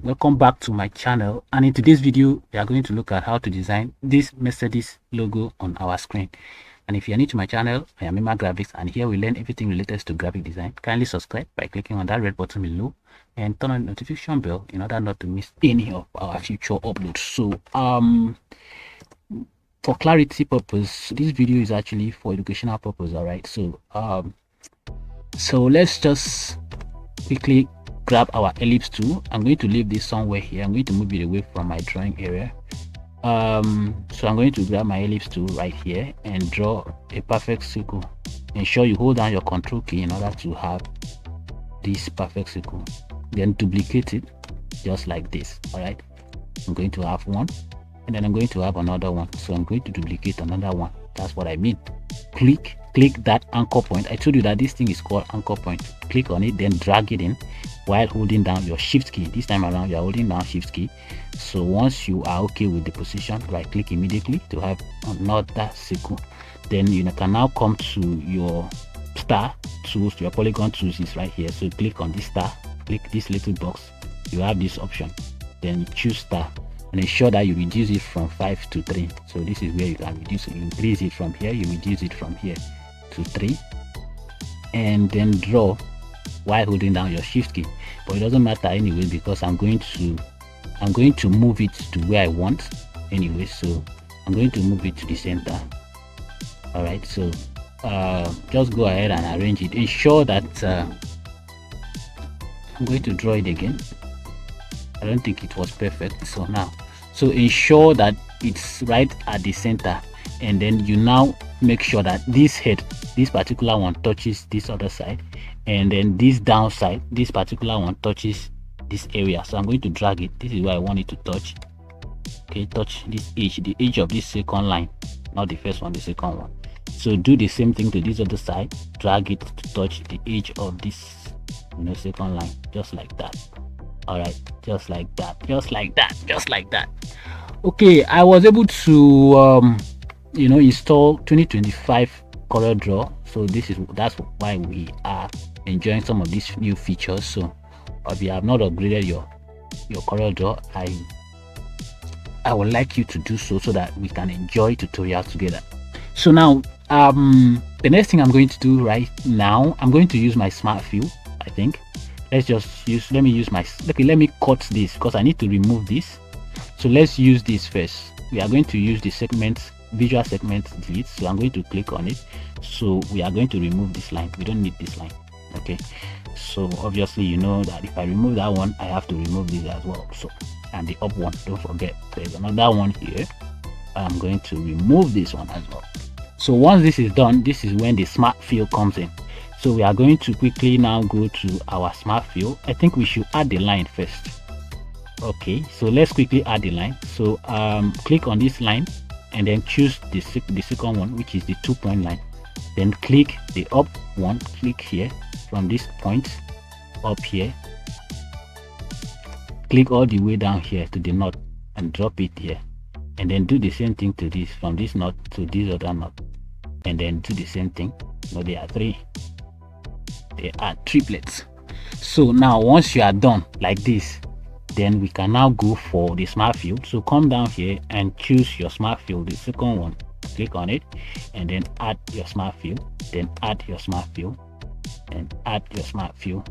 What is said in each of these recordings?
Welcome back to my channel, and in today's video we are going to look at how to design this Mercedes logo on our screen. And if you are new to my channel, I am Ima Graphics, and here we learn everything related to graphic design. Kindly subscribe by clicking on that red button below and turn on the notification bell in order not to miss any of our future uploads. So for clarity purpose, this video is actually for educational purpose. All right, so let's just quickly grab our ellipse tool. I'm going to leave this somewhere here. I'm going to move it away from my drawing area. So I'm going to grab my ellipse tool right here and draw a perfect circle. Ensure you hold down your control key in order to have this perfect circle. Then duplicate it just like this. All right, I'm going to have one, and then I'm going to have another one. So I'm going to duplicate another one. That's what I mean. Click that anchor point. I told you that this thing is called anchor point. Click on it, then drag it in while holding down your shift key. This time around you are holding down shift key. So once you are okay with the position, right click immediately to have another circle. Then you can now come to your star tools. Your polygon tools is right here. So click on this star, click this little box, you have this option, then you choose star and ensure that you reduce it from 5 to 3. So this is where you can reduce it. You increase it from here, you reduce it from here to 3, and then draw while holding down your shift key. But it doesn't matter anyway, because I'm going to move it to where I want anyway. So I'm going to move it to the center. All right, so just go ahead and arrange it. Ensure that I'm going to draw it again. I don't think it was perfect. So ensure that it's right at the center, and then you now make sure that this head, this particular one, touches this other side, and then this downside, this particular one, touches this area. So I'm going to drag it. This is where I want it to touch. Okay, touch this edge, the edge of this second line, not the first one, the second one. So do the same thing to this other side. Drag it to touch the edge of this second line, just like that. All right, just like that, just like that, just like that. Okay, I was able to install 2025 CorelDraw. So that's why we are enjoying some of these new features. So if you have not upgraded your CorelDraw, I would like you to do so that we can enjoy tutorials together. So now the next thing I'm going to do right now, I'm going to use my smart fill. I think let me cut this because I need to remove this. So let's use this first. We are going to use the visual segment delete. So I'm going to click on it. So we are going to remove this line. We don't need this line. Okay, so obviously you know that if I remove that one, I have to remove this as well. So, and the up one, don't forget there's another one here. I'm going to remove this one as well. So once this is done, this is when the smart fill comes in. So we are going to quickly now go to our smart fill. I think we should add the line first. Okay, so let's quickly add the line. So click on this line and then choose the second one, which is the 2-point line. Then click the up one, click here from this point up here, click all the way down here to the knot and drop it here, and then do the same thing to this, from this knot to this other knot, and then do the same thing. There are triplets. So now once you are done like this, then we can now go for the smart fill. So come down here and choose your smart fill, the second one, click on it, and then add your smart fill, then add your smart fill, and add your smart fill.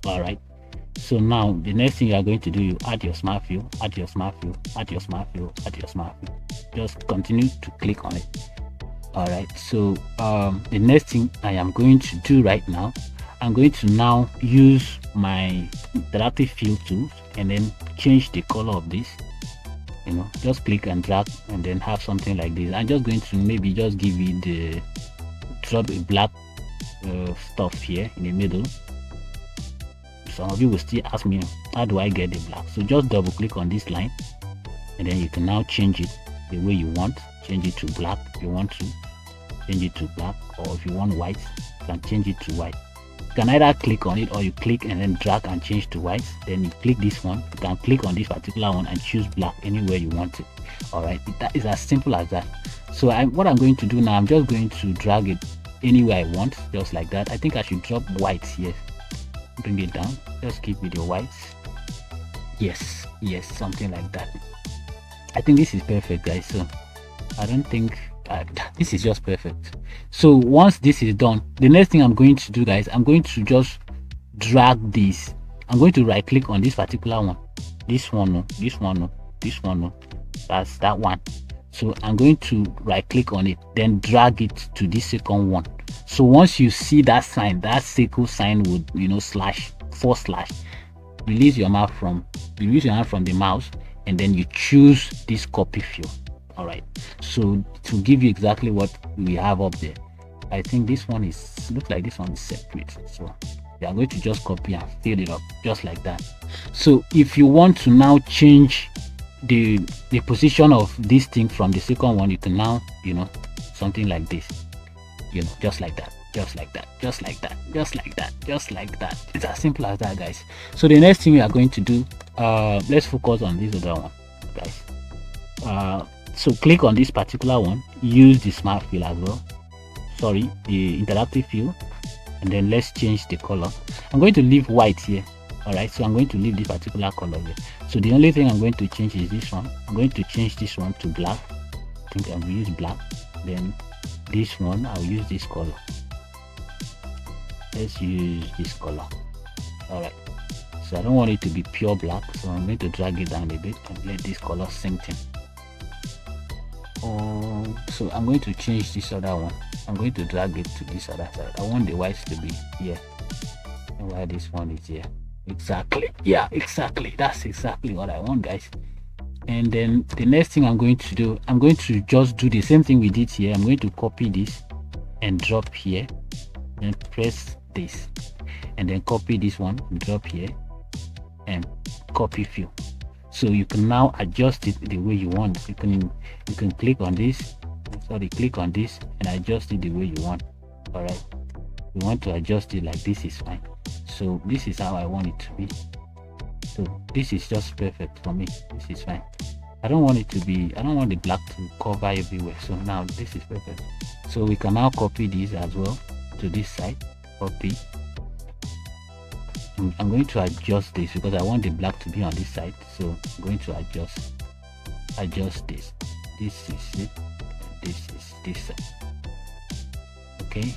All right, so now the next thing you are going to do, you add your smart fill, add your smart fill, add your smart fill, add your smart fill. Just continue to click on it. All right, so the next thing I am going to do right now, I'm going to now use my interactive fill tools and then change the color of this. Just click and drag and then have something like this. I'm just going to maybe just give it drop a black stuff here in the middle. Some of you will still ask me, how do I get the black? So just double click on this line, and then you can now change it the way you want. Change it to black if you want to, change it to black, or if you want white, you can change it to white. You can either click on it, or you click and then drag and change to white. Then you click this one, you can click on this particular one and choose black anywhere you want it. All right, that is as simple as that. So what I'm going to do now, I'm just going to drag it anywhere I want, just like that. I think I should drop white here, bring it down, just keep with your whites. Yes, something like that. I think this is perfect, guys. So I don't think this is just perfect. So once this is done, the next thing I'm going to do, guys, I'm going to just drag this. I'm going to right click on this particular one, this one, no, this one, no, this one, no, that's that one. So I'm going to right click on it, then drag it to this second one. So once you see that sign, that circle sign would, slash, / release your hand from the mouse, and then you choose this copy fill. All right, so to give you exactly what we have up there, I think this one looks like this one is separate, so you are going to just copy and fill it up just like that. So if you want to now change the position of this thing from the second one, you can now, something like this, just like that, just like that, just like that, just like that, just like that. It's as simple as that, guys. So the next thing we are going to do, let's focus on this other one, guys. So click on this particular one, use the smart fill as well, sorry, the interactive fill, and then let's change the color. I'm going to leave white here. All right, so I'm going to leave this particular color here. So the only thing I'm going to change is this one. I'm going to change this one to black. I think I will use black. Then this one, I'll use this color. Let's use this color. All right, so I don't want it to be pure black, so I'm going to drag it down a bit and let this color sink in. So I'm going to change this other one. I'm going to drag it to this other side. I want the whites to be here, and while this one is here. Exactly, yeah, exactly, that's exactly what I want, guys. And then the next thing I'm going to do, I'm going to just do the same thing we did here. I'm going to copy this and drop here, and press this, and then copy this one, drop here, and copy fill. So you can now adjust it the way you want. You can click on this, click on this and adjust it the way you want. All right, you want to adjust it like this is fine. So this is how I want it to be. So this is just perfect for me. This is fine. I don't want the black to cover everywhere. So now this is perfect. So we can now copy this as well to this side. Copy. I'm going to adjust this because I want the black to be on this side. So I'm going to adjust this. This is it. This is this side. Okay.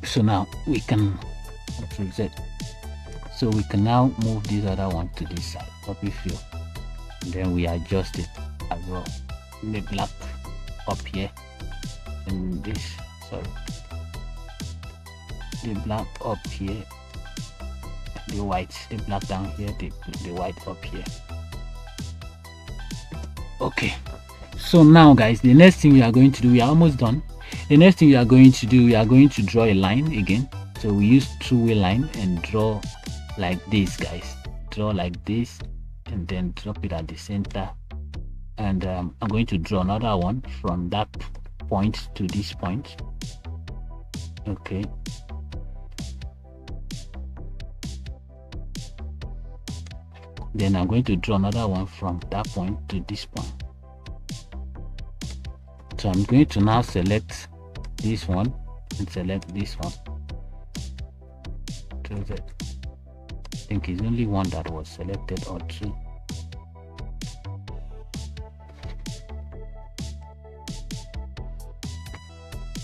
So now we can reset. So we can now move this other one to this side. Copy fill. And then we adjust it as well. The black up here and this. Sorry. The black up here, the white, the black down here, the white up here. Okay, so now guys, the next thing we are going to do, we are almost done. The next thing we are going to do, we are going to draw a line again. So we use two-way line and draw like this, guys. Draw like this and then drop it at the center. And I'm going to draw another one from that point to this point. Okay. Then I'm going to draw another one from that point to this point. So I'm going to now select this one and select this one. I think it's only one that was selected, or two.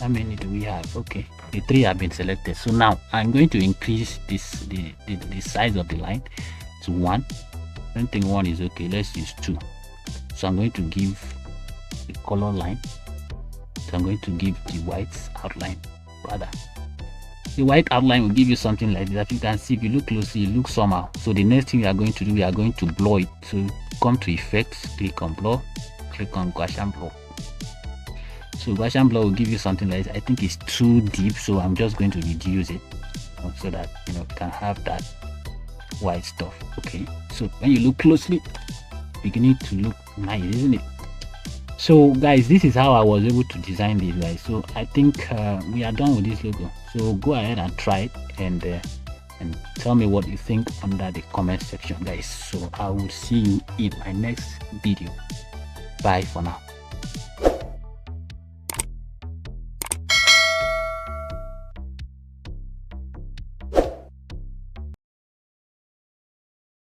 How many do we have? Okay, the three have been selected. So now I'm going to increase this the size of the line to 1. I don't think 1 is okay. Let's use 2. So I'm going to give the color line. So I'm going to give the white outline. Rather, the white outline will give you something like that. You can see, if you look closely, it looks somehow. So the next thing we are going to do, we are going to blur it. So come to Effects, click on Blur, click on Gaussian Blur. So Gaussian Blur will give you something like this. I think it's too deep, so I'm just going to reduce it so that you can have that white stuff. Okay, so when you look closely, beginning to look nice, isn't it? So guys, this is how I was able to design this, guys. So I think we are done with this logo. So go ahead and try it and tell me what you think under the comment section, guys. So I will see you in my next video. Bye for now.